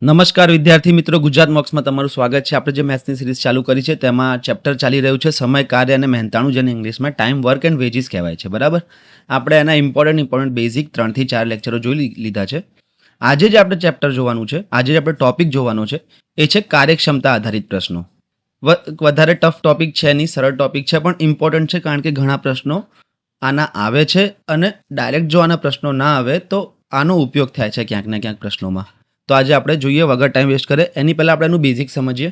નમસ્કાર વિદ્યાર્થી મિત્રો, ગુજરાત મોક્સમાં તમારું સ્વાગત છે. આપણે જે મેથ્સની સિરીઝ ચાલુ કરી છે તેમાં ચેપ્ટર ચાલી રહ્યું છે સમય, કાર્ય અને મહેનતાણું, જેને ઇંગ્લિશમાં ટાઈમ, વર્ક એન્ડ વેજીસ કહેવાય છે. બરાબર, આપણે એના ઇમ્પોર્ટન્ટ બેઝિક 3 થી 4 લેક્ચરો જોઈ લીધા છે. આજે જે આપણે ચેપ્ટર જોવાનું છે, આજે જે આપણે ટોપિક જોવાનો છે એ છે કાર્યક્ષમતા આધારિત પ્રશ્નો. વધારે ટફ ટોપિક છે નહીં, સરળ ટોપિક છે, પણ ઇમ્પોર્ટન્ટ છે કારણ કે ઘણા પ્રશ્નો આના આવે છે અને ડાયરેક્ટ જો આના પ્રશ્નો ના આવે તો આનો ઉપયોગ થાય છે ક્યાંક ને ક્યાંક પ્રશ્નોમાં. તો આજે આપણે જોઈએ વગર ટાઈમ વેસ્ટ કરે એની પહેલાં આપણે એનું બેઝિક સમજીએ.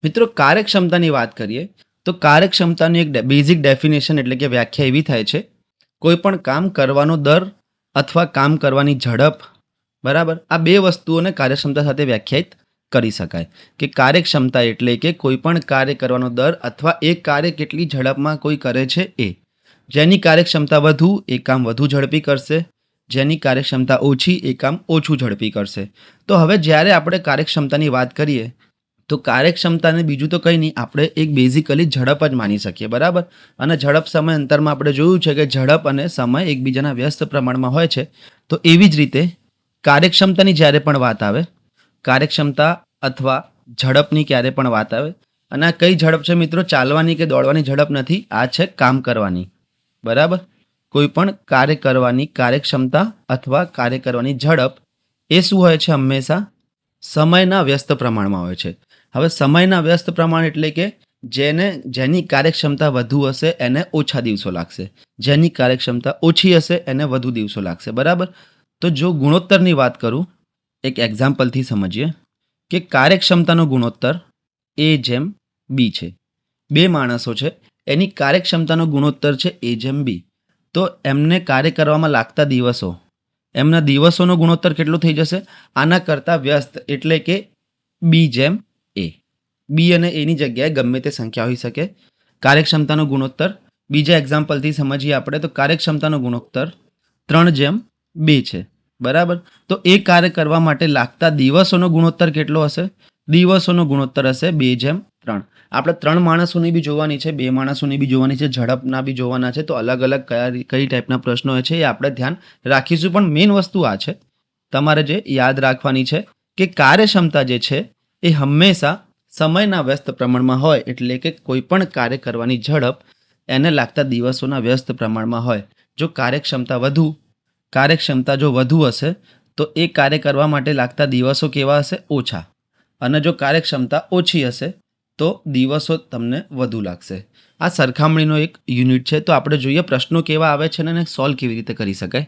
મિત્રો, કાર્યક્ષમતાની વાત કરીએ તો કાર્યક્ષમતાની એક બેઝિક ડેફિનેશન એટલે કે વ્યાખ્યા એવી થાય છે: કોઈ પણ કામ કરવાનો દર અથવા કામ કરવાની ઝડપ. બરાબર, આ બે વસ્તુઓને કાર્યક્ષમતા સાથે વ્યાખ્યાયિત કરી શકાય કે કાર્યક્ષમતા એટલે કે કોઈ પણ કાર્ય કરવાનો દર અથવા એ કાર્ય કેટલી ઝડપમાં કોઈ કરે છે એ. જેની કાર્યક્ષમતા વધુ એ કામ વધુ ઝડપી કરશે, જેની કાર્યક્ષમતા ઓછી એ કામ ઓછું ઝડપી કરશે. તો હવે જ્યારે આપણે કાર્યક્ષમતાની વાત કરીએ તો કાર્યક્ષમતાને બીજું તો કંઈ નહીં, આપણે એક બેઝિકલી ઝડપ જ માની શકીએ. બરાબર, અને ઝડપ સમય અંતરમાં આપણે જોયું છે કે ઝડપ અને સમય એકબીજાના વ્યસ્ત પ્રમાણમાં હોય છે. તો એવી જ રીતે કાર્યક્ષમતાની જ્યારે પણ વાત આવે, કાર્યક્ષમતા અથવા ઝડપની ક્યારે પણ વાત આવે, અને આ કઈ ઝડપ છે મિત્રો? ચાલવાની કે દોડવાની ઝડપ નથી, આ છે કામ કરવાની. બરાબર, કોઈ પણ કાર્ય કરવાની કાર્યક્ષમતા અથવા કાર્ય કરવાની ઝડપ એ શું હોય છે? હંમેશા સમયના વ્યસ્ત પ્રમાણમાં હોય છે. હવે સમયના વ્યસ્ત પ્રમાણ એટલે કે જેની કાર્યક્ષમતા વધુ હશે એને ઓછા દિવસો લાગશે, જેની કાર્યક્ષમતા ઓછી હશે એને વધુ દિવસો લાગશે. બરાબર, તો જો ગુણોત્તરની વાત કરું, એક એક્ઝામ્પલથી સમજીએ કે કાર્યક્ષમતાનો ગુણોત્તર A/B છે. બે માણસો છે, એની કાર્યક્ષમતાનો ગુણોત્તર છે A/B. તો એમને કાર્ય કરવામાં લાગતા દિવસો, એમના દિવસોનો ગુણોત્તર કેટલો થઈ જશે? આના કરતાં વ્યસ્ત એટલે કે B/A. બી અને એની જગ્યાએ ગમે તે સંખ્યા હોઈ શકે. કાર્યક્ષમતાનો ગુણોત્તર બીજા એક્ઝામ્પલથી સમજીએ આપણે તો કાર્યક્ષમતાનો ગુણોત્તર 3/2 છે. બરાબર, તો એ કાર્ય કરવા માટે લાગતા દિવસોનો ગુણોત્તર કેટલો હશે? દિવસોનો ગુણોત્તર હશે 2/3. આપણે 3 માણસોની બી જોવાની છે, 2 માણસોની બી જોવાની છે, ઝડપના બી જોવાના છે. તો અલગ અલગ કઈ ટાઈપના પ્રશ્નો હોય છે એ આપણે ધ્યાન રાખીશું. પણ મેઇન વસ્તુ આ છે, તમારે જે યાદ રાખવાની છે કે કાર્યક્ષમતા જે છે એ હંમેશા સમયના વ્યસ્ત પ્રમાણમાં હોય, એટલે કે કોઈ પણ કાર્ય કરવાની ઝડપ એને લાગતા દિવસોના વ્યસ્ત પ્રમાણમાં હોય. જો કાર્યક્ષમતા જો વધુ હશે તો એ કાર્ય કરવા માટે લાગતા દિવસો કેવા હશે? ઓછા. અને જો કાર્યક્ષમતા ઓછી હશે તો દિવસો તમને વધુ લાગશે. આ સરખામણીનો એક યુનિટ છે. તો આપણે જોઈએ પ્રશ્નો કેવા આવે છે અને સોલ્વ કેવી રીતે કરી શકાય.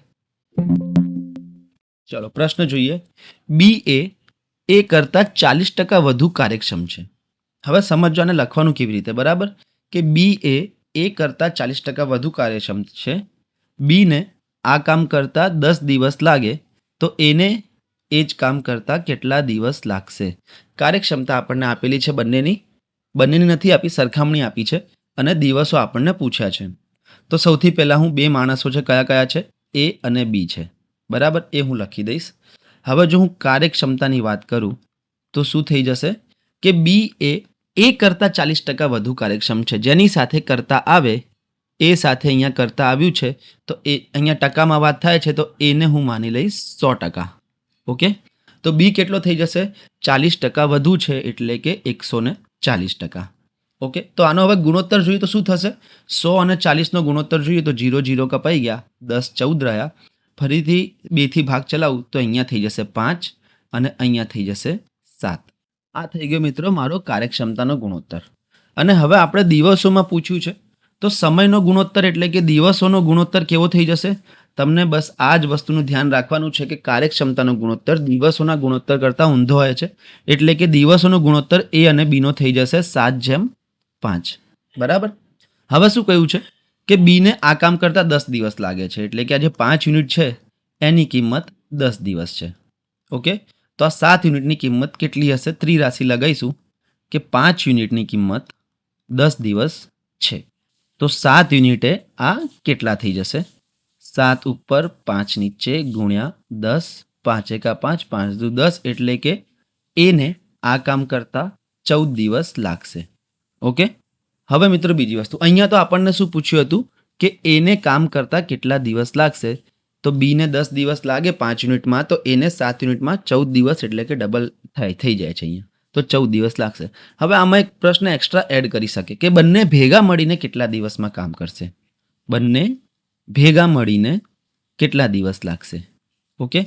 ચલો પ્રશ્ન જોઈએ. BA કરતાં 40% વધુ કાર્યક્ષમ છે. હવે સમજો આને લખવાનું કેવી રીતે. બરાબર, કે BA કરતાં 40% વધુ કાર્યક્ષમ છે. બીને આ કામ કરતાં 10 દિવસ લાગે તો એને એ જ કામ કરતાં કેટલા દિવસ લાગશે? કાર્યક્ષમતા આપણને આપેલી છે, બંનેની નથી આપી, સરખામણી આપી છે અને દિવસો આપણને પૂછ્યા છે. તો સૌથી પહેલાં હું બે માણસો છે, કયા કયા છે? A અને B છે. બરાબર, એ હું લખી દઈશ. હવે જો હું કાર્યક્ષમતાની વાત કરું તો શું થઈ જશે કે A કરતાં 40% વધુ કાર્યક્ષમ છે. જેની સાથે કરતા આવે એ સાથે અહીંયા કરતા આવ્યું છે તો એ અહીંયા ટકામાં વાત થાય છે તો એને હું માની લઈશ 100%. ઓકે, તો B કેટલો થઈ જશે? 40% વધુ છે એટલે કે 140%. ઓકે, તો આનો હવે ગુણોત્તર જોઈએ તો શું થશે? 100 અને 40નો ગુણોત્તર જોઈએ તો 0 0 કપાઈ ગયા, 10 14 રહ્યા. ફરીથી 2 થી ભાગ ચલાવું તો અહીંયા થઈ જશે 5 અને અહીંયા થઈ જશે 7. આ થઈ ગયો મિત્રો મારો કાર્યક્ષમતાનો ગુણોત્તર. અને હવે આપણે દિવસોમાં પૂછ્યું છે તો સમયનો ગુણોત્તર એટલે કે દિવસોનો ગુણોત્તર કેવો થઈ જશે? તમને બસ આ જ વસ્તુનું ધ્યાન રાખવાનું છે કે કાર્યક્ષમતાનો ગુણોત્તર દિવસોના ગુણોત્તર કરતાં ઊંધો હોય છે. એટલે કે દિવસોનો ગુણોત્તર A અને B નો થઈ જશે 7/5. બરાબર, હવે શું કહ્યું છે કે B ને આ કામ કરતાં 10 દિવસ લાગે છે, એટલે કે આ જે 5 યુનિટ છે એની કિંમત 10 દિવસ છે. ઓકે, તો આ 7 યુનિટની કિંમત કેટલી હશે? ત્રિરાશિ લગાવીશું કે 5 યુનિટની કિંમત 10 દિવસ છે. તો 7 યુનિટે આ કેટલા થઈ જશે? 7 ઉપર 5 નીચે ગુણ્યા 10, 5 એકા 5, 5 દુ 10, એટલે કે એને આ કામ કરતાં 14 દિવસ લાગશે. ઓકે, હવે મિત્રો બીજી વસ્તુ, અહીંયા તો આપણને શું પૂછ્યું હતું કે એને કામ કરતાં કેટલા દિવસ લાગશે? તો બીને 10 દિવસ લાગે 5 યુનિટમાં, તો એને 7 યુનિટમાં 14 દિવસ એટલે કે ડબલ થઈ જાય છે અહીંયા. તો 14 દિવસ લાગશે. હવે આમાં એક પ્રશ્ન એક્સ્ટ્રા એડ કરી શકે કે બંને ભેગા મળીને કેટલા દિવસમાં કામ કરશે? બંને ભેગા મળીને કેટલા દિવસ લાગશે? ઓકે,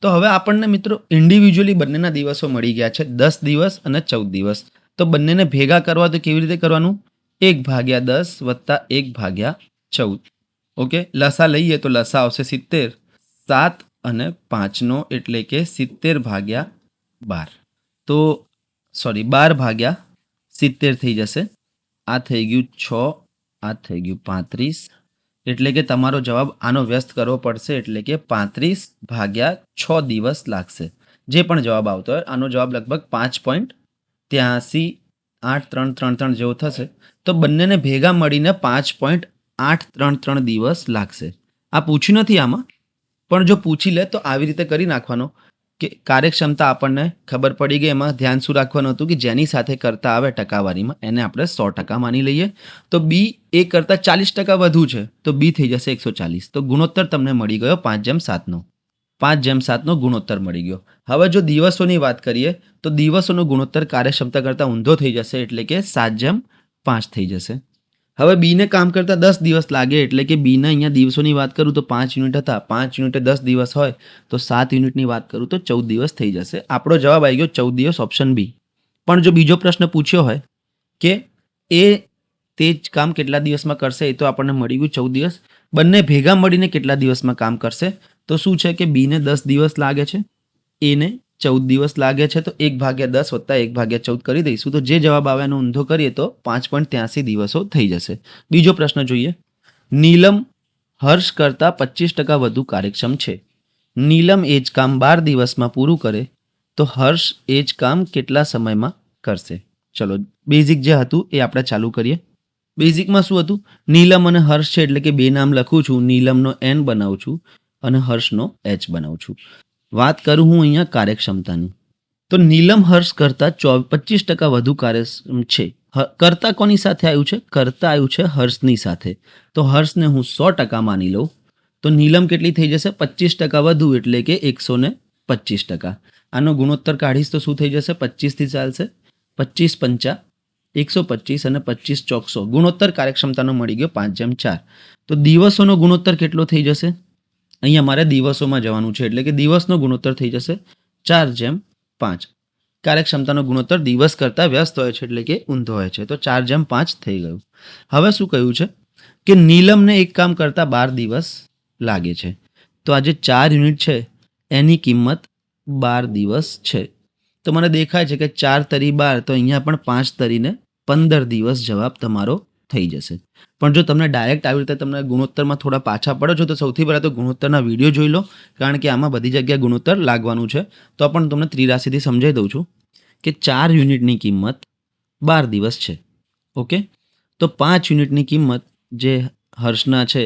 તો હવે આપણને મિત્રો ઇન્ડિવિજ્યુઅલી બંનેના દિવસો મળી ગયા છે, 10 દિવસ અને 14 દિવસ. તો બંનેને ભેગા કરવા તો કેવી રીતે કરવાનું? 1/10 વત્તા 1/14. ઓકે, લસા લઈએ તો લસા આવશે 70, 7 અને 5નો એટલે કે 70/12. તો સોરી 12/70 થઈ જશે. આ થઈ ગયું 6, આ થઈ ગયું 35, એટલે કે તમારો જવાબ આનો વ્યસ્ત કરવો પડશે, એટલે કે 35/6 દિવસ લાગશે. જે પણ જવાબ આવતો હોય આનો જવાબ લગભગ 5.8333 જેવો થશે. તો બંનેને ભેગા મળીને 5.833 દિવસ લાગશે. આ પૂછ્યું નથી આમાં, પણ જો પૂછી લે તો આવી રીતે કરી નાખવાનો કે કાર્યક્ષમતા આપણને ખબર પડી ગઈ. એમાં ધ્યાન શું રાખવાનું હતું કે જેની સાથે કરતા આવે ટકાવારીમાં એને આપણે 100% માની લઈએ. તો બી એ કરતાં 40% વધુ છે તો બી થઈ જશે 140. તો ગુણોત્તર તમને મળી ગયો 5:7નો. 5:7નો ગુણોત્તર મળી ગયો. હવે જો દિવસોની વાત કરીએ તો દિવસોનો ગુણોત્તર કાર્યક્ષમતા કરતાં ઊંધો થઈ જશે, એટલે કે 7:5 થઈ જશે. હવે બીને કામ કરતાં 10 દિવસ લાગે, એટલે કે બીના અહીંયા દિવસોની વાત કરું તો 5 યુનિટ હતા, 5 યુનિટે 10 દિવસ હોય તો 7 યુનિટની વાત કરું તો 14 દિવસ થઈ જશે. આપણો જવાબ આવી ગયો 14 દિવસ, ઓપ્શન બી. પણ જો બીજો પ્રશ્ન પૂછ્યો હોય કે એ તે જ કામ કેટલા દિવસમાં કરશે, એ તો આપણને મળી ગયું 14 દિવસ. બંને ભેગા મળીને કેટલા દિવસમાં કામ કરશે, તો શું છે કે બીને 10 દિવસ લાગે છે, એને 14 દિવસ લાગે છે, તો 1/10 વત્તા 1/14 કરી દઈશું. તો જે જવાબ આવે એનો ઊંધો કરીએ તો 5.83 દિવસો થઈ જશે. બીજો પ્રશ્ન જોઈએ. નીલમ હર્ષ કરતાં 25% વધુ કાર્યક્ષમ છે. નીલમ એ જ કામ 12 દિવસમાં પૂરું કરે તો હર્ષ એ જ કામ કેટલા સમયમાં કરશે? ચલો બેઝિક જે હતું એ આપણે ચાલુ કરીએ. બેઝિકમાં શું હતું? નીલમ અને હર્ષ છે એટલે કે બે નામ લખું છું, નીલમનો એન બનાવું છું અને હર્ષનો એચ બનાવું છું. વાત કરું હું અહીંયા કાર્યક્ષમતાની, તો નીલમ હર્ષ કરતાં 25% વધુ કાર્યક્ષમ છે. કરતા કોની સાથે આવ્યું છે? કરતા આવ્યું છે હર્ષની સાથે. તો હર્ષને હું 100% માની લઉં તો નીલમ કેટલી થઈ જશે? 25% વધુ એટલે કે 125%. આનો ગુણોત્તર કાઢીશ તો શું થઈ જશે? 25થી ચાલશે. 25 × 5 125 અને 25 × 400. ગુણોત્તર કાર્યક્ષમતાનો મળી ગયો 5:4. તો દિવસોનો ગુણોત્તર કેટલો થઈ જશે? અહીંયા મારે દિવસોમાં જવાનું છે, એટલે કે દિવસનો ગુણોત્તર થઈ જશે 4:5. કાર્યક્ષમતાનો ગુણોત્તર દિવસ કરતાં વ્યસ્ત હોય છે એટલે કે ઊંધો હોય છે, તો 4:5 થઈ ગયું. હવે શું કહ્યું છે કે નીલમને એક કામ કરતાં 12 દિવસ લાગે છે. તો આ જે 4 યુનિટ છે એની કિંમત 12 દિવસ છે. તો મને દેખાય છે કે 4 તરી 12, તો અહીંયા પણ 5 તરીને 15 દિવસ જવાબ તમારો થઈ જશે. પણ જો તમને ડાયરેક્ટ આવી રીતે તમને ગુણોત્તરમાં થોડા પાછા પડો છો તો સૌથી પહેલાં તો ગુણોત્તરના વિડીયો જોઈ લો, કારણ કે આમાં બધી જગ્યાએ ગુણોત્તર લાગવાનું છે. તો પણ તમને ત્રિરાશીથી સમજાવી દઉં છું કે 4 યુનિટની કિંમત 12 દિવસ છે. ઓકે, તો 5 યુનિટની કિંમત જે હર્ષના છે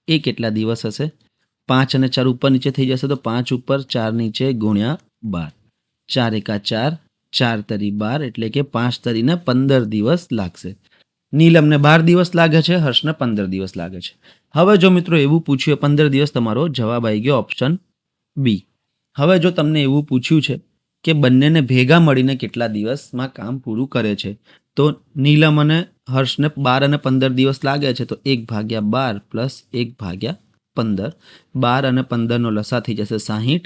એ કેટલા દિવસ હશે? 5 અને 4 ઉપર નીચે થઈ જશે, તો 5 ઉપર 4 નીચે ગુણ્યા 12. 4 × 4, 4 તરી 12 એટલે કે 5 તરીને 15 દિવસ લાગશે. નીલમને 12 દિવસ લાગે છે, હર્ષને 15 દિવસ લાગે છે. હવે જો મિત્રો એવું પૂછ્યું 15 દિવસ, તમારો જવાબ આવી ગયો ઓપ્શન બી. હવે જો તમને એવું પૂછ્યું છે કે બંનેને ભેગા મળીને કેટલા દિવસમાં કામ પૂરું કરે છે, તો નીલમ અને હર્ષને 12 અને 15 દિવસ લાગે છે, તો 1/12 + 1/15. 12 અને 15નો લસા થઈ જશે 60.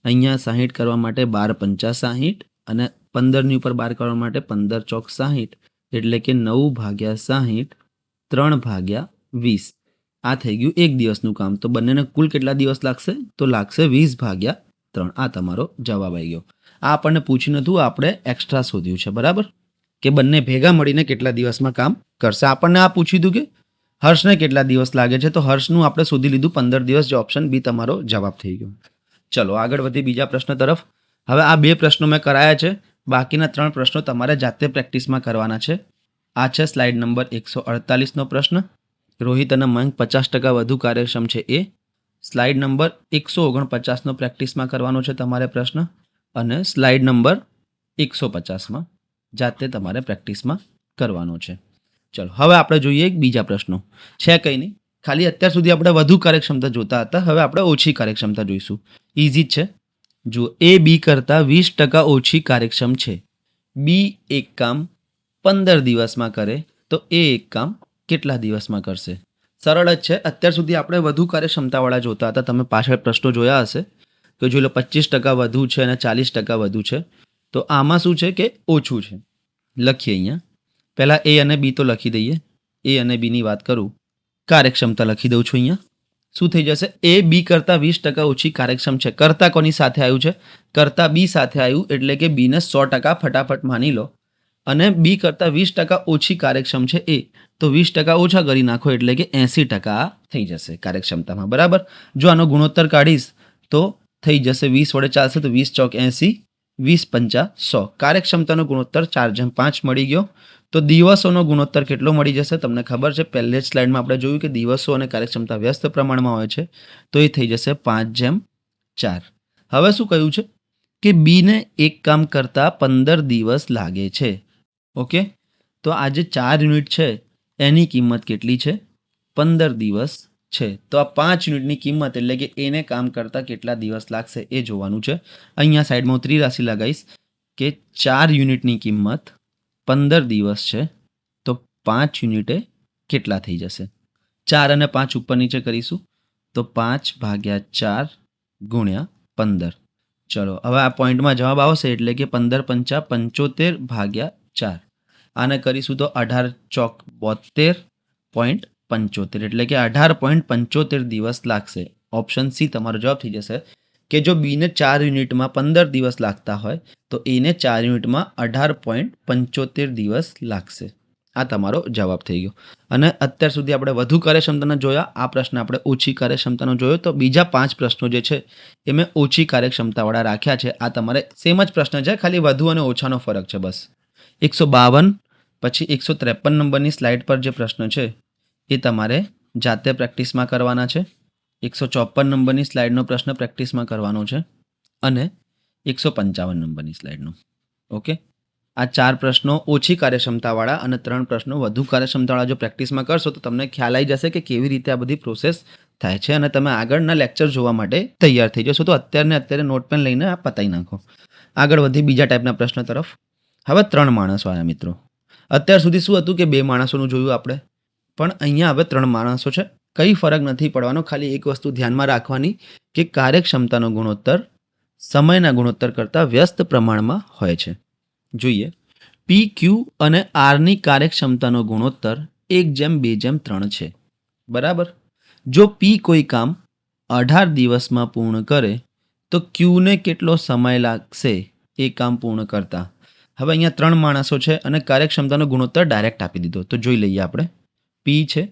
અહીંયા 60 કરવા માટે 12 × 5 60 અને 15ની ઉપર 12 કરવા માટે 15 × 4 60, એટલે કે 9/60 3/20. આ થઈ ગયું એક દિવસનું કામ. તો બંનેને કુલ કેટલા દિવસ લાગશે? તો લાગશે 20/3. આ તમારો જવાબ આવી ગયો. આ આપણને પૂછ્યું નહોતું, આપણે એક્સ્ટ્રા શોધ્યું છે, બરાબર, કે બંને ભેગા મળીને કેટલા દિવસમાં કામ કરશે. આપણને આ પૂછ્યું હતું કે હર્ષને કેટલા દિવસ લાગે છે, તો હર્ષનું આપણે શોધી લીધું 15 દિવસ, જે ઓપ્શન બી તમારો જવાબ થઈ ગયો. ચલો આગળ વધી બીજા પ્રશ્ન તરફ. હવે આ 2 પ્રશ્નો મેં કરાયા છે, બાકીના 3 પ્રશ્નો તમારે જાતે પ્રેક્ટિસમાં કરવાના છે. આ છે સ્લાઇડ નંબર 148નો પ્રશ્ન. રોહિત અને મયંક 50% વધુ કાર્યક્ષમ છે એ. સ્લાઇડ નંબર 149નો પ્રેક્ટિસમાં કરવાનો છે તમારે પ્રશ્ન, અને સ્લાઇડ નંબર 150માં જાતે તમારે પ્રેક્ટિસમાં કરવાનો છે. ચલો હવે આપણે જોઈએ બીજા પ્રશ્નો. છે કંઈ નહીં, ખાલી અત્યાર સુધી આપણે વધુ કાર્યક્ષમતા જોતા હતા, હવે આપણે ઓછી કાર્યક્ષમતા જોઈશું. ઇઝી જ છે. જુઓ, એ બી કરતાં 20% ઓછી કાર્યક્ષમ છે. બી એક કામ 15 દિવસમાં કરે તો એ એક કામ કેટલા દિવસમાં કરશે? સરળ જ છે. અત્યાર સુધી આપણે વધુ કાર્યક્ષમતાવાળા જોતા હતા. તમે પાછળ પ્રશ્નો જોયા હશે કે જોઈ લો 25% વધુ છે અને 40% વધુ છે. તો આમાં શું છે કે ઓછું છે. લખીએ અહીંયા. પહેલાં એ અને બી તો લખી દઈએ. એ અને બીની વાત કરું, કાર્યક્ષમતા લખી દઉં છું અહીંયા. શું થઈ જશે? એ બી કરતાં 20% ઓછી કાર્યક્ષમ છે. કરતાં કોની સાથે આવ્યું છે? કરતાં બી સાથે આવ્યું, એટલે કે બીને 100% ફટાફટ માની લો. અને બી કરતાં 20% ઓછી કાર્યક્ષમ છે એ, તો 20% ઓછા કરી નાખો એટલે કે 80% થઈ જશે કાર્યક્ષમતામાં. બરાબર. જો આનો ગુણોત્તર કાઢીશ તો થઈ જશે 20 વડે ચાલશે તો 20 ચોક 80, 20 પંચા 100. કાર્યક્ષમતાનો ગુણોત્તર 4:5 મળી ગયો. તો દિવસોનો ગુણોત્તર કેટલો મળી જશે? તમને ખબર છે, પહેલી જ સ્લાઇડમાં આપણે જોયું કે દિવસો અને કાર્યક્ષમતા વ્યસ્ત પ્રમાણમાં હોય છે, તો એ થઈ જશે 5:4. હવે શું કહ્યું છે કે બીને એક કામ કરતાં 15 દિવસ લાગે છે. ઓકે, તો આ જે 4 યુનિટ છે એની કિંમત કેટલી છે? 15 દિવસ છે. તો આ 5 યુનિટની કિંમત એટલે કે એને કામ કરતાં કેટલા દિવસ લાગશે એ જોવાનું છે. અહીંયા સાઈડમાં હું ત્રિરાશિ લગાવીશ કે 4 યુનિટની કિંમત 15 દિવસ છે, તો 5 યુનિટે કેટલા થઈ જશે? 4 અને 5 ઉપર નીચે કરીશું તો 5/4 ગુણ્યા 15. ચલો, હવે આ પોઈન્ટમાં જવાબ આવશે એટલે કે 15 પંચા 75/4. આને કરીશું તો 18 ચોક 72.75 એટલે કે 18.75 દિવસ લાગશે. ઓપ્શન સી તમારો જવાબ થઈ જશે કે જો બીને 4 યુનિટમાં 15 દિવસ લાગતા હોય તો એને 4 યુનિટમાં 18.75 દિવસ લાગશે. આ તમારો જવાબ થઈ ગયો. અને અત્યાર સુધી આપણે વધુ કાર્યક્ષમતાનો જોયા, આ પ્રશ્ન આપણે ઓછી કાર્યક્ષમતાનો જોયો. તો બીજા 5 પ્રશ્નો જે છે એ મેં ઓછી કાર્યક્ષમતાવાળા રાખ્યા છે. આ તમારે સેમ જ પ્રશ્ન છે, ખાલી વધુ અને ઓછાનો ફરક છે બસ. 152 પછી 153 નંબરની સ્લાઇડ પર જે પ્રશ્ન છે એ તમારે જાતે પ્રેક્ટિસમાં કરવાના છે. 154 નંબરની સ્લાઇડનો પ્રશ્ન પ્રેક્ટિસમાં કરવાનો છે અને 155 નંબરની સ્લાઇડનો. ઓકે, આ 4 પ્રશ્નો ઓછી કાર્યક્ષમતાવાળા અને 3 પ્રશ્નો વધુ કાર્યક્ષમતાવાળા જો પ્રેક્ટિસમાં કરશો તો તમને ખ્યાલ આવી જશે કે કેવી રીતે આ બધી પ્રોસેસ થાય છે અને તમે આગળના લેક્ચર જોવા માટે તૈયાર થઈ જશો. તો અત્યારે નોટ પેન લઈને આ પતાવી નાખો. આગળ વધી બીજા ટાઈપના પ્રશ્ન તરફ. હવે 3 માણસો આવ્યા મિત્રો. અત્યાર સુધી શું હતું કે 2 માણસોનું જોયું આપણે, પણ અહીંયા હવે 3 માણસો છે. કંઈ ફરક નથી પડવાનો, ખાલી એક વસ્તુ ધ્યાનમાં રાખવાની કે કાર્યક્ષમતાનો ગુણોત્તર સમયના ગુણોત્તર કરતાં વ્યસ્ત પ્રમાણમાં હોય છે. જોઈએ, પી, ક્યુ અને આરની કાર્યક્ષમતાનો ગુણોત્તર 1:2:3 છે. બરાબર. જો પી કોઈ કામ 18 દિવસમાં પૂર્ણ કરે તો ક્યુને કેટલો સમય લાગશે એ કામ પૂર્ણ કરતા? હવે અહીંયા 3 માણસો છે અને કાર્યક્ષમતાનો ગુણોત્તર ડાયરેક્ટ આપી દીધો. તો જોઈ લઈએ આપણે. પી છે,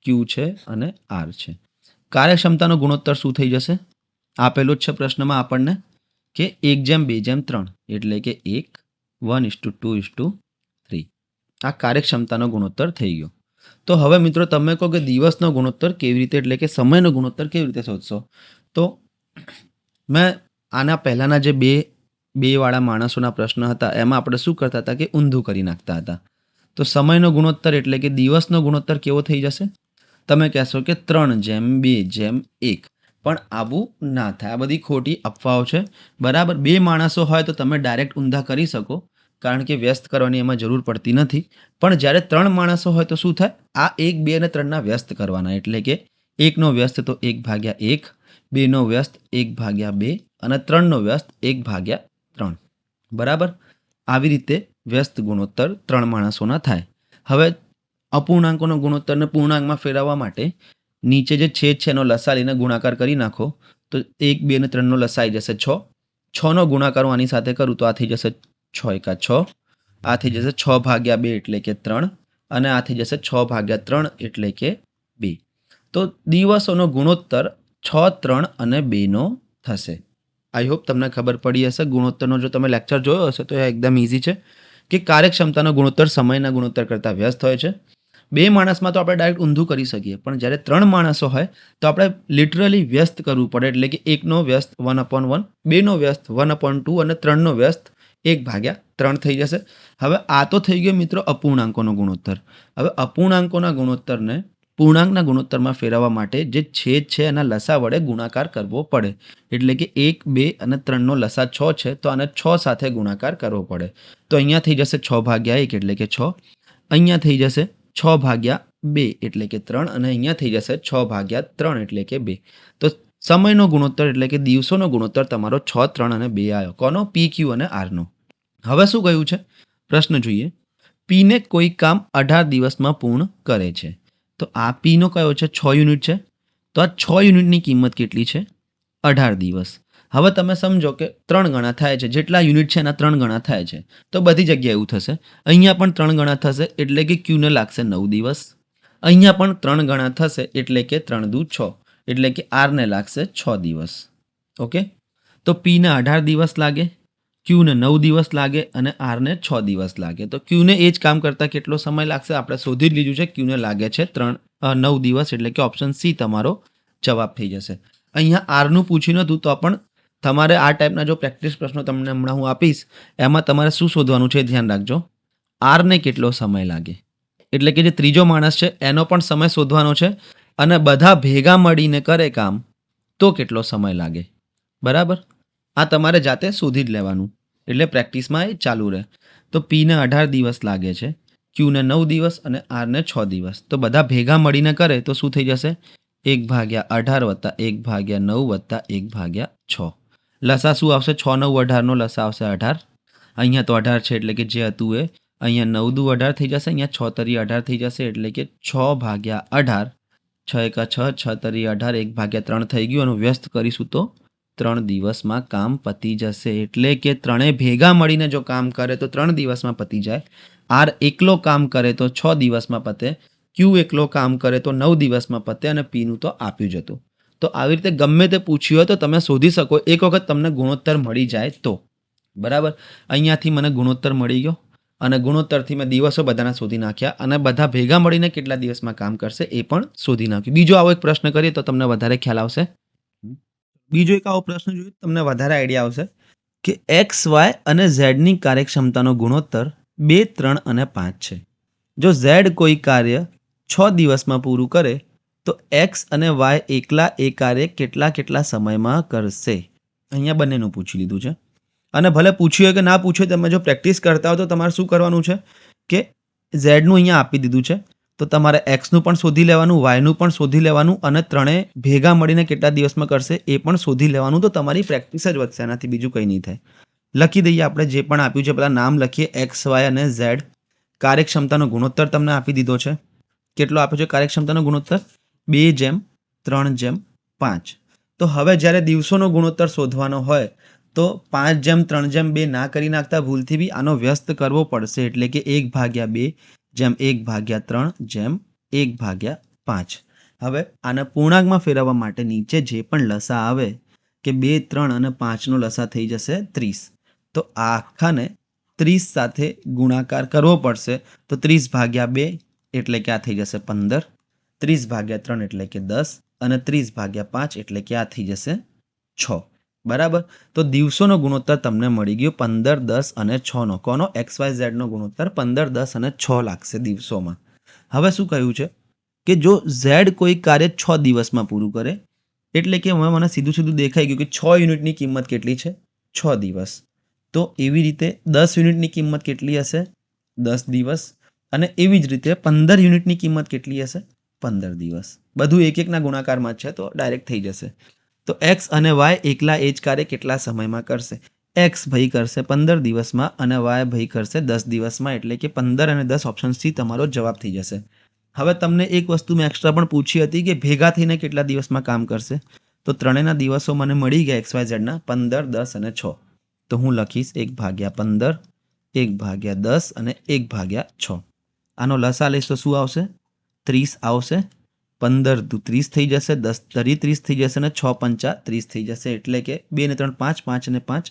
ક્યુ છે અને આર છે. કાર્યક્ષમતાનો ગુણોત્તર શું થઈ જશે? આપેલું જ છે પ્રશ્નમાં આપણને કે 1:2:3 એટલે કે 1:2:3. આ કાર્યક્ષમતાનો ગુણોત્તર થઈ ગયો. તો હવે મિત્રો તમે કહો કે દિવસનો ગુણોત્તર કેવી રીતે, એટલે કે સમયનો ગુણોત્તર કેવી રીતે શોધશો? તો મેં આના પહેલાંના જે બે વાળા માણસોના પ્રશ્ન હતા એમાં આપણે શું કરતા હતા કે ઊંધું કરી નાખતા હતા. તો સમયનો ગુણોત્તર એટલે કે દિવસનો ગુણોત્તર કેવો થઈ જશે? તમે કહેશો કે 3:2:1. પણ આવું ના થાય, આ બધી ખોટી અફવાઓ છે. બરાબર. 2 માણસો હોય તો તમે ડાયરેક્ટ ઊંધા કરી શકો, કારણ કે વ્યસ્ત કરવાની એમાં જરૂર પડતી નથી. પણ જ્યારે 3 માણસો હોય તો શું થાય? આ 1, 2 અને 3ના વ્યસ્ત કરવાના, એટલે કે 1નો વ્યસ્ત તો 1/1, 2નો વ્યસ્ત 1/2 અને 3નો વ્યસ્ત 1/3. બરાબર. આવી રીતે વ્યસ્ત ગુણોત્તર 3 માણસોના થાય. હવે અપૂર્ણાંકોનો ગુણોત્તરને પૂર્ણાંકમાં ફેરવવા માટે નીચે જે છેદ છે એનો લસા લઈને ગુણાકાર કરી નાખો તો 1, 2 અને 3નો લસા આવી જશે 6. 6નો ગુણાકાર હું આની સાથે કરું તો આ થઈ જશે 6 × 6. આ થઈ જશે 6/2 એટલે કે 3 અને આ થઈ જશે 6/3 એટલે કે 2. તો દિવસોનો ગુણોત્તર 6, 3 અને 2નો થશે. આઈ હોપ તમને ખબર પડી હશે. ગુણોત્તરનો જો તમે લેક્ચર જોયો હશે તો એ એકદમ ઇઝી છે કે કાર્યક્ષમતાનો ગુણોત્તર સમયના ગુણોત્તર કરતાં વ્યસ્ત હોય છે. 2 માણસમાં તો આપણે ડાયરેક્ટ ઊંધું કરી શકીએ, પણ જ્યારે 3 માણસો હોય તો આપણે લિટરલી વ્યસ્ત કરવું પડે, એટલે કે 1નો વ્યસ્ત 1/1, 2નો વ્યસ્ત 1/2 અને 3નો વ્યસ્ત 1/3 થઈ જશે. હવે આ તો થઈ ગયો મિત્રો અપૂર્ણાંકોનો ગુણોત્તર. હવે અપૂર્ણાંકોના ગુણોત્તરને પૂર્ણાંકના ગુણોત્તરમાં ફેરવવા માટે જે છેદ છે એના લસા વડે ગુણાકાર કરવો પડે. એટલે કે 1, 2 અને 3નો લસા 6 છે તો આને 6 સાથે ગુણાકાર કરવો પડે. તો અહીંયા થઈ જશે 6/1 એટલે કે 6, અહીંયા થઈ જશે 6/2 એટલે કે 3 અને અહીંયા થઈ જશે 6/3 એટલે કે 2. તો સમયનો ગુણોત્તર એટલે કે દિવસોનો ગુણોત્તર તમારો 6, 3 અને 2 આવ્યો. કોનો? પી, ક્યુ અને આરનો. હવે શું કહ્યું છે? પ્રશ્ન જોઈએ. પીને કોઈ કામ 18 દિવસમાં પૂર્ણ કરે છે. તો આ પીનો કયો છે? 6 યુનિટ છે. તો આ 6 યુનિટની કિંમત કેટલી છે? 18 દિવસ. હવે તમે સમજો કે 3 ગણા થાય છે. જેટલા યુનિટ છે એના 3 ગણા થાય છે. તો બધી જગ્યાએ એવું થશે. અહીંયા પણ 3 ગણા થશે એટલે કે ક્યુને લાગશે 9 દિવસ. અહીંયા પણ 3 ગણા થશે એટલે કે 3 દુ 6 એટલે કે આરને લાગશે 6 દિવસ. ઓકે, તો પીને 18 દિવસ લાગે, ક્યુને 9 દિવસ લાગે અને આરને 6 દિવસ લાગે. તો ક્યુને એ જ કામ કરતાં કેટલો સમય લાગશે આપણે શોધી જ લીધું છે. ક્યુને લાગે છે 9 દિવસ એટલે કે ઓપ્શન સી તમારો જવાબ થઈ જશે. અહીંયા આરનું પૂછ્યું નહોતું તો પણ તમારે આ ટાઈપના જો પ્રેક્ટિસ પ્રશ્નો તમને હમણાં હું આપીશ એમાં તમારે શું શોધવાનું છે ધ્યાન રાખજો. આરને કેટલો સમય લાગે એટલે કે જે ત્રીજો માણસ છે એનો પણ સમય શોધવાનો છે અને બધા ભેગા મળીને કરે કામ તો કેટલો સમય લાગે. બરાબર, આ તમારે જાતે શોધી જ લેવાનું એટલે પ્રેક્ટિસમાં એ ચાલુ રહે. તો પીને 18 દિવસ લાગે છે, ક્યુને 9 દિવસ અને આરને 6 દિવસ. તો બધા ભેગા મળીને કરે તો શું થઈ જશે? 1/18 + 1/9 + 1/6. લસા શું આવશે? 6, 9, 18નો લસા આવશે 18. અહીંયા તો 18 છે એટલે કે જે હતું એ. અહીંયા 9 દુ 18 થઈ જશે, અહીંયા 6 તરી 18 થઈ જશે એટલે કે 6/18. 6 × 6 6 તરી 18 1/3 થઈ ગયું અને વ્યસ્ત કરીશું તો 3 દિવસમાં કામ પતી જશે. એટલે કે ત્રણે ભેગા મળીને જો કામ કરે તો 3 દિવસમાં પતી જાય. આર એકલો કામ કરે તો 6 દિવસમાં પતે, ક્યુ એકલો કામ કરે તો 9 દિવસમાં પતે અને પીનું તો આપ્યું જ હતું. તો આવી રીતે ગમે તે પૂછ્યું હોય તો તમે શોધી શકો એક વખત તમને ગુણોત્તર મળી જાય તો. બરાબર, અહીંયાથી મને ગુણોત્તર મળી ગયો અને ગુણોત્તરથી મેં દિવસો બધાના શોધી નાખ્યા અને બધા ભેગા મળીને કેટલા દિવસમાં કામ કરશે એ પણ શોધી નાખ્યું. બીજો આવો એક પ્રશ્ન કરીએ તો તમને વધારે ખ્યાલ આવશે. બીજો એક આવો પ્રશ્ન જોઈએ તમને વધારે આઈડિયા આવશે કે એક્સ, વાય અને ઝેડની કાર્યક્ષમતાનો ગુણોત્તર 2, 3 અને 5 છે. જો ઝેડ કોઈ કાર્ય 6 દિવસમાં પૂરું કરે તો એક્સ અને વાય એકલા એ કાર્ય કેટલા સમયમાં કરશે. અહીંયા બંનેનું પૂછી લીધું છે અને ભલે પૂછ્યું હોય કે ના પૂછ્યું તમે જો પ્રેક્ટિસ કરતા હો તો તમારે શું કરવાનું છે કે ઝેડનું અહીંયા આપી દીધું છે તો તમારે એક્સનું પણ શોધી લેવાનું, વાયનું પણ શોધી લેવાનું અને ત્રણે ભેગા મળીને કેટલા દિવસમાં કરશે એ પણ શોધી લેવાનું. તો તમારી પ્રેક્ટિસ જ વધશે, એનાથી બીજું કંઈ નહીં થાય. લખી દઈએ આપણે જે પણ આપ્યું છે પેલા નામ લખીએ. એક્સ, વાય અને ઝેડ. કાર્યક્ષમતાનો ગુણોત્તર તમને આપી દીધો છે. કેટલો આપ્યો છે કાર્યક્ષમતાનો ગુણોત્તર? 2:3:5. તો હવે જ્યારે દિવસોનો ગુણોત્તર શોધવાનો હોય તો 5:3:2 ના કરી નાખતા ભૂલથી બી આનો વ્યસ્ત કરવો પડશે એટલે કે 1/2:1/3:1/5. હવે આને પૂર્ણાંકમાં ફેરવવા માટે નીચે જે પણ લસા આવે કે 2, 3 અને 5નો લસા થઈ જશે 30. તો આ આખાને 30 સાથે ગુણાકાર કરવો પડશે. તો 30/2 એટલે કે આ થઈ જશે 15, 30/3 એટલે કે 10 અને 30/5 એટલે કે આ થઈ જશે 6. બરાબર, તો દિવસોનો ગુણોત્તર તમને મળી ગયો 15, 10 અને 6નો. કોનો? XYZ નો ગુણોત્તર 15, 10 અને 6 લાગશે દિવસોમાં. હવે શું કહ્યું છે કે જો Z કોઈ કાર્ય 6 દિવસમાં પૂરું કરે એટલે કે હવે મને સીધું દેખાઈ ગયું કે 6 યુનિટની કિંમત કેટલી છે? 6 દિવસ. તો એવી રીતે 10 યુનિટની કિંમત કેટલી હશે? 10 દિવસ. અને એવી જ રીતે 15 યુનિટની કિંમત કેટલી હશે? 15 દિવસ. બધું એક એકના ગુણાકારમાં છે તો ડાયરેક્ટ થઈ જશે. તો એક્સ અને વાય એકલા એ જ કાર્ય કેટલા સમયમાં કરશે? એક્સ ભાઈ કરશે 15 દિવસમાં અને વાય ભાઈ કરશે 10 દિવસમાં એટલે કે 15 અને 10 ઓપ્શન સી તમારો જવાબ થઈ જશે. હવે તમને એક વસ્તુ મેં એક્સ્ટ્રા પણ પૂછી હતી કે ભેગા થઈને કેટલા દિવસમાં કામ કરશે. તો ત્રણેયના દિવસો મને મળી ગયા XYZના 15, 10 અને 6. તો હું લખીશ 1/15, 1/10 અને 1/6. આનો લસા લઈશ તો શું આવશે? 30 આવશે. 15 દુ 30 થઈ જશે, 10 તરી 30 થઈ જશે અને 6 પંચા 30 થઈ જશે એટલે કે 2 ને 3 5, 5 અને 5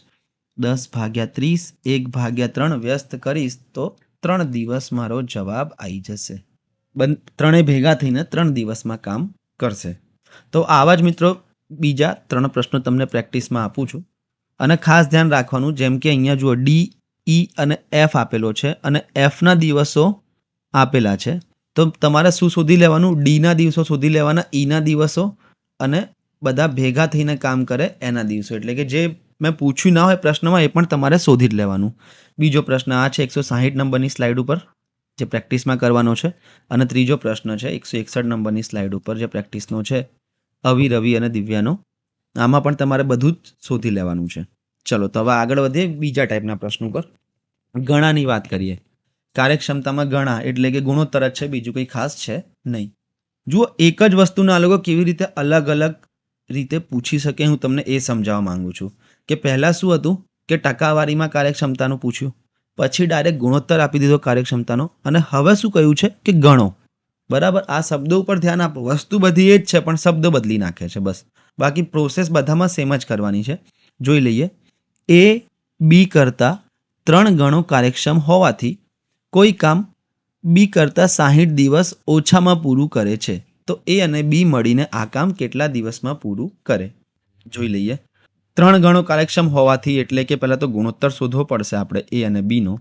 10/30, 1/3 વ્યસ્ત કરીશ તો 3 દિવસ મારો જવાબ આવી જશે. ત્રણેય ભેગા થઈને 3 દિવસમાં કામ કરશે. તો આવા જ મિત્રો બીજા 3 પ્રશ્નો તમને પ્રેક્ટિસમાં આપું છું અને ખાસ ધ્યાન રાખવાનું જેમ કે અહીંયા જુઓ D, E અને F આપેલો છે અને Fના દિવસો આપેલા છે તો તમારે શું શોધી લેવાનું? ડીના દિવસો શોધી લેવાના, ઈના દિવસો અને બધા ભેગા થઈને કામ કરે એના દિવસો. એટલે કે જે મેં પૂછ્યું ના હોય પ્રશ્નમાં એ પણ તમારે શોધી જ લેવાનું. બીજો પ્રશ્ન આ છે 160 નંબરની સ્લાઇડ ઉપર, જે પ્રેક્ટિસમાં કરવાનો છે. અને ત્રીજો પ્રશ્ન છે 161 નંબરની સ્લાઇડ ઉપર, જે પ્રેક્ટિસનો છે, અવિ, રવિ અને દિવ્યાનો. આમાં પણ તમારે બધું જ શોધી લેવાનું છે. ચલો તો હવે આગળ વધીએ બીજા ટાઈપના પ્રશ્નો પર. ગણાની વાત કરીએ. કાર્યક્ષમતામાં ગણા એટલે કે ગુણોત્તર જ છે, બીજું કંઈ ખાસ છે નહીં. જુઓ, એક જ વસ્તુના આ લોકો કેવી રીતે અલગ અલગ રીતે પૂછી શકે હું તમને એ સમજાવવા માંગુ છું. કે પહેલાં શું હતું કે ટકાવારીમાં કાર્યક્ષમતાનું પૂછ્યું, પછી ડાયરેક્ટ ગુણોત્તર આપી દીધો કાર્યક્ષમતાનો, અને હવે શું કહ્યું છે કે ગણો. બરાબર, આ શબ્દો ઉપર ધ્યાન આપો. વસ્તુ બધી એ જ છે પણ શબ્દ બદલી નાખે છે બસ. બાકી પ્રોસેસ બધામાં સેમ જ કરવાની છે. જોઈ લઈએ. એ બી કરતાં 3 ગણો કાર્યક્ષમ હોવાથી કોઈ કામ બી કરતાં 60 દિવસ ઓછામાં પૂરું કરે છે, તો એ અને બી મળીને આ કામ કેટલા દિવસમાં પૂરું કરે? જોઈ લઈએ. 3 ગણો કાર્યક્ષમ હોવાથી એટલે કે પહેલાં તો ગુણોત્તર શોધવો પડશે આપણે એ અને બીનો.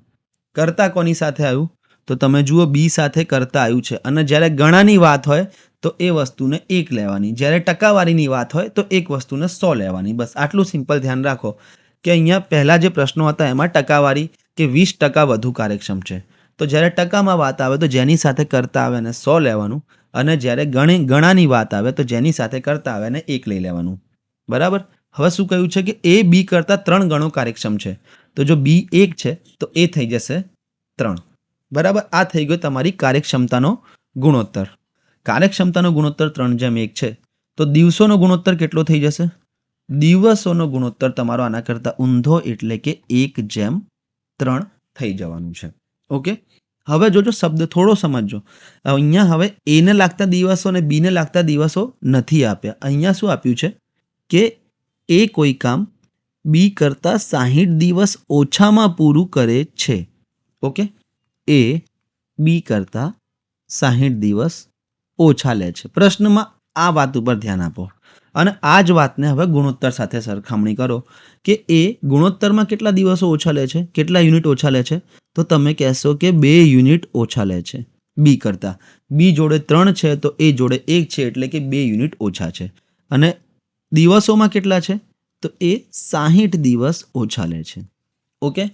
કરતા કોની સાથે આવ્યું? તો તમે જુઓ, બી સાથે કરતા આવ્યું છે. અને જ્યારે ગણાની વાત હોય તો એ વસ્તુને 1 લેવાની, જ્યારે ટકાવારીની વાત હોય તો એક વસ્તુને 100 લેવાની. બસ આટલું સિમ્પલ ધ્યાન રાખો કે અહીંયા પહેલાં જે પ્રશ્નો હતા એમાં ટકાવારી કે 20% વધુ કાર્યક્ષમ છે. તો જ્યારે ટકામાં વાત આવે તો જેની સાથે કરતા આવે એને 100 લેવાનું, અને જ્યારે ગણાની વાત આવે તો જેની સાથે કરતા આવે એને 1 લઈ લેવાનું. બરાબર. હવે શું કહ્યું છે કે એ બી કરતાં 3 ગણો કાર્યક્ષમ છે. તો જો બી 1 છે તો એ થઈ જશે 3. બરાબર, આ થઈ ગયો તમારી કાર્યક્ષમતાનો ગુણોત્તર. કાર્યક્ષમતાનો ગુણોત્તર 3:1 છે. તો દિવસોનો ગુણોત્તર કેટલો થઈ જશે? દિવસોનો ગુણોત્તર તમારો આના કરતાં ઊંધો એટલે કે 1:3 થઈ જવાનું છે. ઓકે. હવે જોજો, શબ્દ થોડો સમજજો. અહીંયા હવે એને લાગતા દિવસો અને બીને લાગતા દિવસો નથી આપ્યા. અહીંયા શું આપ્યું છે કે એ કોઈ કામ બી કરતાં 60 દિવસ ઓછામાં પૂરું કરે છે. ઓકે. એ બી કરતાં 60 દિવસ ઓછા લે છે. પ્રશ્નમાં આ વાત ઉપર ધ્યાન આપો અને આ જ વાતને હવે ગુણોત્તર સાથે સરખામણી કરો કે એ ગુણોત્તરમાં કેટલા દિવસો ઓછા લે છે, કેટલા યુનિટ ઓછા લે છે? તો તમે કહેશો કે 2 યુનિટ ઓછા લે છે બી કરતાં. બી જોડે 3 છે તો એ જોડે 1 છે એટલે કે 2 યુનિટ ઓછા છે. અને દિવસોમાં કેટલા છે? તો એ 60 દિવસ ઓછા લે છે. ઓકે.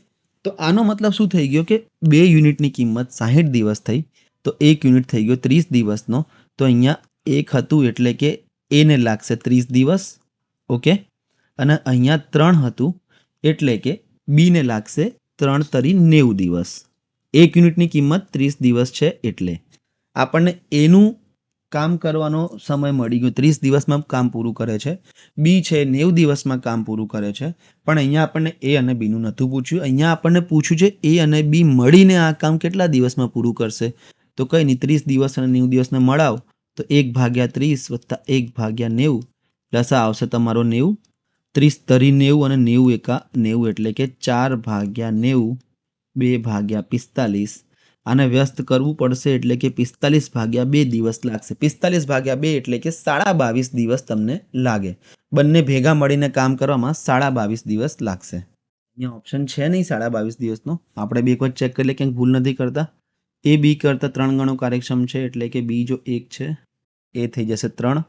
તો આનો મતલબ શું થઈ ગયો કે 2 યુનિટની કિંમત 60 દિવસ થઈ, તો 1 યુનિટ થઈ ગયો 30 દિવસનો. તો અહીંયા 1 હતું એટલે કે એને લાગશે 30 દિવસ. ઓકે. અને અહીંયા 3 હતું એટલે કે બીને લાગશે 3 તરી 90 દિવસ. 1 યુનિટની કિંમત 30 દિવસ છે એટલે આપણને એનું કામ કરવાનો સમય મળી ગયો. 30 દિવસમાં કામ પૂરું કરે છે. બી છે 90 દિવસમાં કામ પૂરું કરે છે. પણ અહીંયા આપણને એ અને બીનું નહોતું પૂછ્યું. અહીંયા આપણને પૂછ્યું છે એ અને બી મળીને આ કામ કેટલા દિવસમાં પૂરું કરશે? તો કંઈ નહીં, 30 દિવસ અને 90 દિવસને મળાવ તો 1/30 વત્તા 1/90 પ્લસ આ આવશે તમારો 90. 30 તરી 90 અને 90 એકા 90 એટલે કે 4/90, 2/45. આને વ્યસ્ત કરવું પડશે એટલે કે 45/2 દિવસ લાગશે. 45/2 એટલે કે 22.5 દિવસ તમને લાગે. બંને ભેગા મળીને કામ કરવામાં 22.5 દિવસ લાગશે. અહીંયા ઓપ્શન છે નહીં 22.5 દિવસનો. આપણે બે એક વખત ચેક કરી લઈએ ક્યાંક ભૂલ નથી કરતા. એ બી કરતાં 3 ગણો કાર્યક્ષમ છે એટલે કે બી જો 1 છે એ થઈ જશે 3.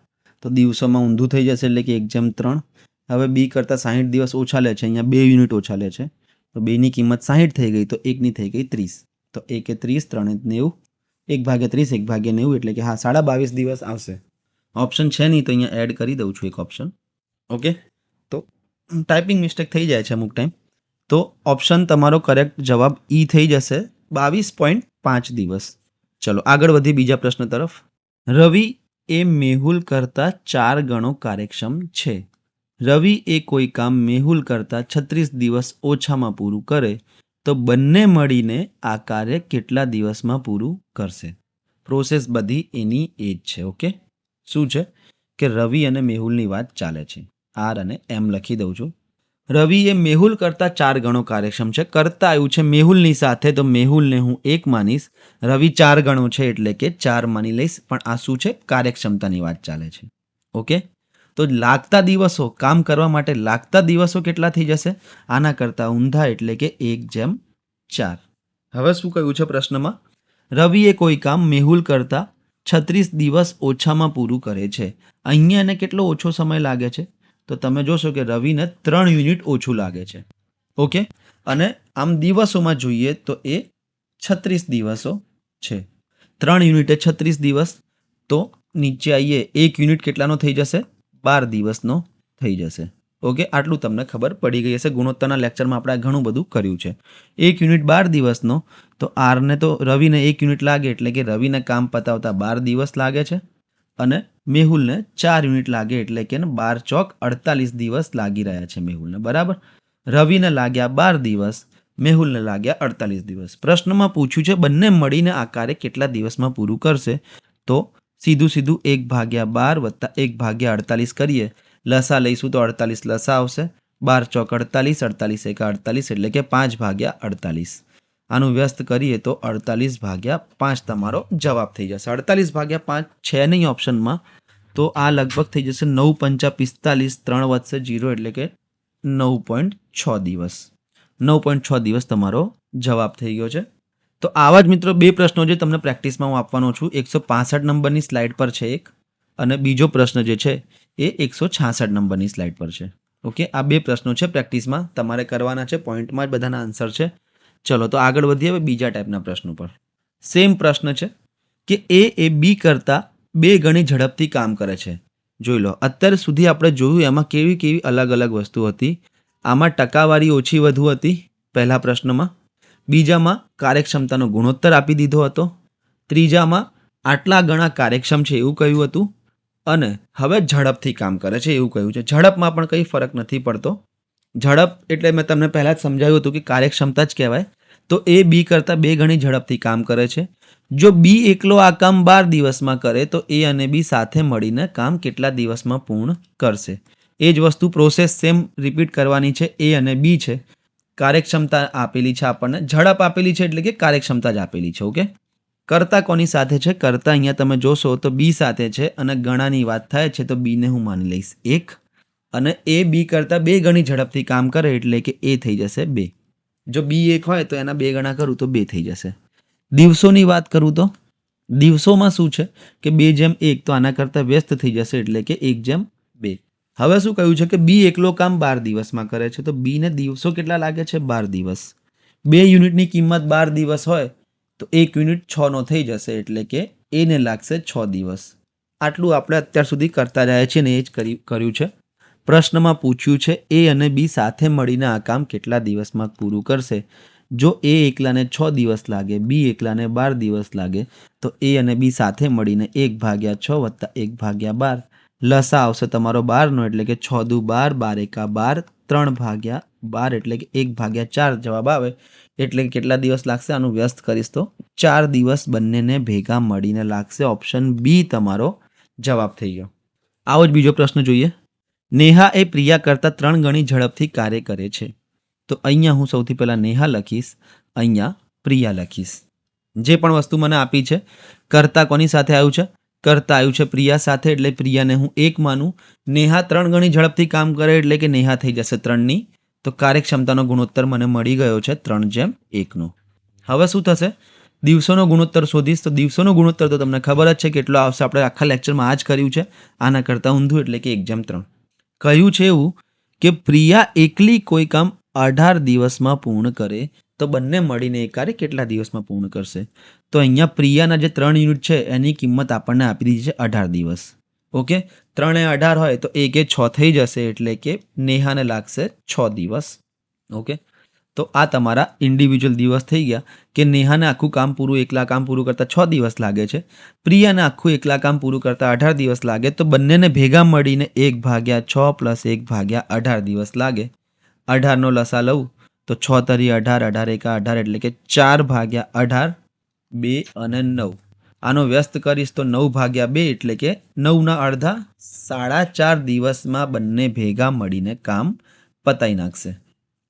તો દિવસોમાં ઊંધું થઈ જશે એટલે કે 1:3. હવે બી કરતાં 60 દિવસ ઓછા લે છે, અહીંયા 2 યુનિટ ઓછા લે છે. તો 2ની કિંમત 60 થઈ ગઈ તો 1ની થઈ ગઈ 30. તો 1 એ 30, 3 એ 90, 1/30, 1/90 એટલે કે હા 22.5 દિવસ આવશે. ઓપ્શન છે નહીં તો અહીંયા એડ કરી દઉં છું એક ઓપ્શન. ઓકે. તો ટાઈપિંગ મિસ્ટેક થઈ જાય છે અમુક ટાઈમ. તો ઓપ્શન તમારો કરેક્ટ જવાબ ઈ થઈ જશે, 22.5 દિવસ. ચલો આગળ વધી બીજા પ્રશ્ન તરફ. રવિ એ મેહુલ કરતાં 4 ગણો કાર્યક્ષમ છે. રવિ એ કોઈ કામ મેહુલ કરતાં 36 દિવસ ઓછામાં પૂરું કરે તો બંને મળીને આ કાર્ય કેટલા દિવસમાં પૂરું કરશે? પ્રોસેસ બધી એની એ જ છે. ઓકે. શું છે કે રવિ અને મેહુલની વાત ચાલે છે. આર અને એમ લખી દઉં છું. રવિ એ મેહુલ કરતાં 4 ગણો કાર્યક્ષમ છે. કરતા આવ્યું છે મેહુલની સાથે તો મેહુલને હું 1 માનીશ. રવિ 4 ગણો છે એટલે કે 4 માની લઈશ. પણ આ શું છે? કાર્યક્ષમતાની વાત ચાલે છે. ઓકે. તો લાગતા દિવસો, કામ કરવા માટે લાગતા દિવસો કેટલા થઈ જશે? આના કરતાં ઊંધા એટલે કે 1:4. હવે શું કહ્યું છે પ્રશ્નમાં? રવિએ કોઈ કામ મેહુલ કરતાં 36 દિવસ ઓછામાં પૂરું કરે છે. અહીંયા એને કેટલો ઓછો સમય લાગે છે? તો તમે જોશો કે રવિને 3 યુનિટ ઓછું લાગે છે. ઓકે, અને આમ દિવસોમાં જોઈએ તો એ 36 દિવસો છે. 3 યુનિટે 36 દિવસ, તો નીચે આવીએ 1 યુનિટ કેટલાનો થઈ જશે? 12 દિવસનો થઈ જશે. ઓકે, આટલું તમને ખબર પડી ગઈ હશે. ગુણોત્તરના લેક્ચરમાં આપણે ઘણું બધું કર્યું છે. 1 યુનિટ 12 દિવસનો, તો આરને તો રવિને 1 યુનિટ લાગે એટલે કે રવિને કામ પતાવતા 12 દિવસ લાગે છે, અને મેહુલને 4 યુનિટ લાગે એટલે કે 12 ચોક 48 દિવસ લાગી રહ્યા છે મેહુલને. બરાબર, રવિને લાગ્યા 12 દિવસ, મેહુલને લાગ્યા 48 દિવસ. પ્રશ્નમાં પૂછ્યું છે બંને મળીને આ કાર્ય કેટલા દિવસમાં પૂરું કરશે? તો સીધું 1/12 વત્તા 1/48 કરીએ. લસા લઈશું તો 48 લસા આવશે. 12 ચોક 48, 48 એકા 48 એટલે કે 5/48. આનું વ્યસ્ત કરીએ તો 48/5 તમારો જવાબ થઈ જશે. 48/5 છે નહીં ઓપ્શનમાં, તો આ લગભગ થઈ જશે 9 પંચા 45, 3 વધશે 0 એટલે કે 9.6 દિવસ. 9.6 દિવસ તમારો જવાબ થઈ ગયો છે. તો આવા જ મિત્રો 2 પ્રશ્નો જે તમને પ્રેક્ટિસમાં હું આપવાનો છું. 165 નંબરની સ્લાઇડ પર છે એક, અને બીજો પ્રશ્ન જે છે એ 166 નંબરની સ્લાઇડ પર છે. ઓકે, આ 2 પ્રશ્નો છે પ્રેક્ટિસમાં, તમારે કરવાના છે. પોઈન્ટમાં જ બધાના આન્સર છે. ચલો તો આગળ વધીએ હવે બીજા ટાઈપના પ્રશ્નો પર. સેમ પ્રશ્ન છે કે એ બી કરતાં 2 ગણી ઝડપથી કામ કરે છે. જોઈ લો, અત્યાર સુધી આપણે જોયું એમાં કેવી કેવી અલગ અલગ વસ્તુ હતી. આમાં ટકાવારી ઓછી વધુ હતી પહેલા પ્રશ્નમાં, બીજામાં કાર્યક્ષમતાનો ગુણોત્તર આપી દીધો હતો, ત્રીજામાં આટલા ગણા કાર્યક્ષમ છે એવું કહ્યું હતું, અને હવે ઝડપથી કામ કરે છે એવું કહ્યું છે. ઝડપમાં પણ કંઈ ફરક નથી પડતો. ઝડપ એટલે મેં તમને પહેલાં જ સમજાવ્યું હતું કે કાર્યક્ષમતા જ કહેવાય. તો એ બી કરતાં 2 ગણી ઝડપથી કામ કરે છે. જો બી એકલો આ કામ 12 દિવસમાં કરે તો એ અને બી સાથે મળીને કામ કેટલા દિવસમાં પૂર્ણ કરશે? એ જ વસ્તુ પ્રોસેસ સેમ રિપીટ કરવાની છે. એ અને બી છે, કાર્યક્ષમતા આપેલી છે આપણને, ઝડપ આપેલી છે એટલે કે કાર્યક્ષમતા જ આપેલી છે. ઓકે, કરતા કોની સાથે છે? કરતા અહીંયા તમે જોશો તો બી સાથે છે, અને ગણાની વાત થાય છે તો બીને હું માની લઈશ 1, અને એ બી કરતાં 2 ગણી ઝડપથી કામ કરે એટલે કે એ થઈ જશે 2. જો બી 1 હોય તો એના 2 ગણા કરું તો 2 થઈ જશે. દિવસોની વાત કરું તો દિવસોમાં શું છે કે 2/1, તો આના કરતાં વ્યસ્ત થઈ જશે એટલે કે 1/2. હવે શું કહ્યું છે કે બી એકલો કામ 12 દિવસમાં કરે છે, તો બીને દિવસો કેટલા લાગે છે? 12 દિવસ. 2 યુનિટની કિંમત 12 દિવસ હોય તો 1 યુનિટ 6નો થઈ જશે એટલે કે એને લાગશે 6 દિવસ. આટલું આપણે અત્યાર સુધી કરતા રહ્યા છીએ ને એ જ કર્યું છે. પ્રશ્નમાં પૂછ્યું છે એ અને બી સાથે મળીને આ કામ કેટલા દિવસમાં પૂરું કરશે? જો એ એકલાને 6 દિવસ લાગે, બી એકલાને 12 દિવસ લાગે, તો એ અને બી સાથે મળીને 1/6 વત્તા 1/12, લસા આવશે તમારો 12નો એટલે કે 6 દુ 12, 12 એકા 12, 3/12 એટલે કે 1/4 જવાબ આવે. એટલે કેટલા દિવસ લાગશે? આનું વ્યસ્ત કરીશ તો 4 દિવસ બંનેને ભેગા મળીને લાગશે. ઓપ્શન બી તમારો જવાબ થઈ ગયો. આવો જ બીજો પ્રશ્ન જોઈએ. નેહા એ પ્રિયા કરતાં 3 ગણી ઝડપથી કાર્ય કરે છે. તો અહીંયા હું સૌથી પહેલાં નેહા લખીશ, અહીંયા પ્રિયા લખીશ. જે પણ વસ્તુ મને આપી છે, કરતા કોની સાથે આવ્યું છે? કરતા આવ્યું છે પ્રિયા સાથે, એટલે પ્રિયાને હું 1 માનું. નેહા 3 ગણી ઝડપથી કામ કરે એટલે કે નેહા થઈ જશે 3ની. તો કાર્યક્ષમતાનો ગુણોત્તર મને મળી ગયો છે 3/1નો. હવે શું થશે? દિવસોનો ગુણોત્તર શોધીશ. તો દિવસોનો ગુણોત્તર તો તમને ખબર જ છે કેટલો આવશે, આપણે આખા લેક્ચરમાં આ જ કર્યું છે. આના કરતાં ઊંધું એટલે કે 1/3. કહ્યું છે એવું કે પ્રિયા એકલી કોઈ કામ 18 દિવસમાં પૂર્ણ કરે તો બંને મળીને એ કાર્ય કેટલા દિવસમાં પૂર્ણ કરશે? તો અહીંયા પ્રિયાના જે 3 યુનિટ છે એની કિંમત આપણને આપી દીધી છે 18 દિવસ. ઓકે, 3 એ 18 હોય તો 1 એ 6 થઈ જશે એટલે કે નેહાને લાગશે 6 દિવસ. ઓકે, તો આ તમારા ઇન્ડિવિજ્યુઅલ દિવસ થઈ ગયા કે નેહાને આખું કામ પૂરું એકલા કામ પૂરું કરતાં 6 દિવસ લાગે છે, પ્રિયાને આખું એકલા કામ પૂરું કરતાં 18 દિવસ લાગે, તો બંનેને ભેગા મળીને 1/6 પ્લસ 1/18 દિવસ લાગે. 18નો લસા લઉં તો 6 તરી 18, 18 એકા 18 એટલે કે 4/18, 2 અને 9. આનો વ્યસ્ત કરીશ તો 9/2 એટલે કે 9ના અડધા 4.5 દિવસમાં બંને ભેગા મળીને કામ પતાઈ નાખશે.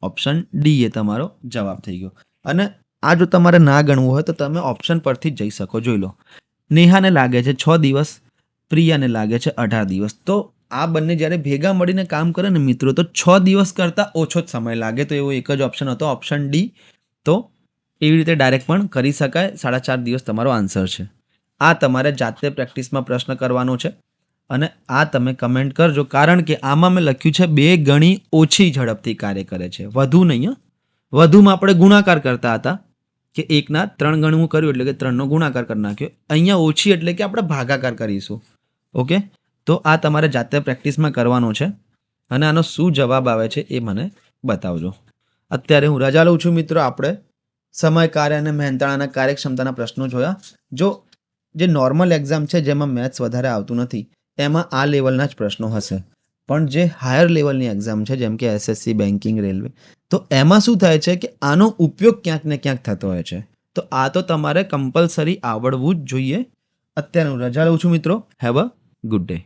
ઓપ્શન ડી એ તમારો જવાબ થઈ ગયો. અને આ જો તમારે ના ગણવું હોય તો તમે ઓપ્શન પરથી જ જઈ શકો. જોઈ લો, નેહાને લાગે છે 6 દિવસ, પ્રિયાને લાગે છે 18 દિવસ. તો આ બંને જ્યારે ભેગા મળીને કામ કરે ને મિત્રો, તો 6 દિવસ કરતાં ઓછો જ સમય લાગે. તો એવો એક જ ઓપ્શન હતો, ઓપ્શન ડી. તો એવી રીતે ડાયરેક્ટ પણ કરી શકાય. 4.5 દિવસ તમારો આન્સર છે. આ તમારે જાતે પ્રેક્ટિસમાં પ્રશ્ન કરવાનો છે અને આ તમે કમેન્ટ કરજો, કારણ કે આમાં મેં લખ્યું છે 2 ગણી ઓછી ઝડપથી કાર્ય કરે છે, વધુ નહીં. વધુમાં આપણે ગુણાકાર કરતા હતા કે 1ના 3 ગણું કર્યું એટલે કે 3નો ગુણાકાર કરી નાખ્યો. અહીંયા ઓછી એટલે કે આપણે ભાગાકાર કરીશું. ઓકે, તો આ તમારે જાતે પ્રેક્ટિસમાં કરવાનું છે અને આનો શું જવાબ આવે છે એ મને બતાવજો. અત્યારે હું રજા લઉં છું મિત્રો. આપણે સમય કાર્ય અને મહેનતાણાના કાર્યક્ષમતાના પ્રશ્નો જોયા. જો જે નોર્મલ એક્ઝામ છે જેમાં મેથ્સ વધારે આવતું નથી એમાં આ લેવલના જ પ્રશ્નો હશે, પણ જે હાયર લેવલની એક્ઝામ છે જેમ કે એસએસસી, બેન્કિંગ, રેલવે, તો એમાં શું થાય છે કે આનો ઉપયોગ ક્યાંક ને ક્યાંક થતો હોય છે. તો આ તો તમારે કમ્પલસરી આવડવું જ જોઈએ. અત્યારે હું રજા લઉં છું મિત્રો. Have a good day.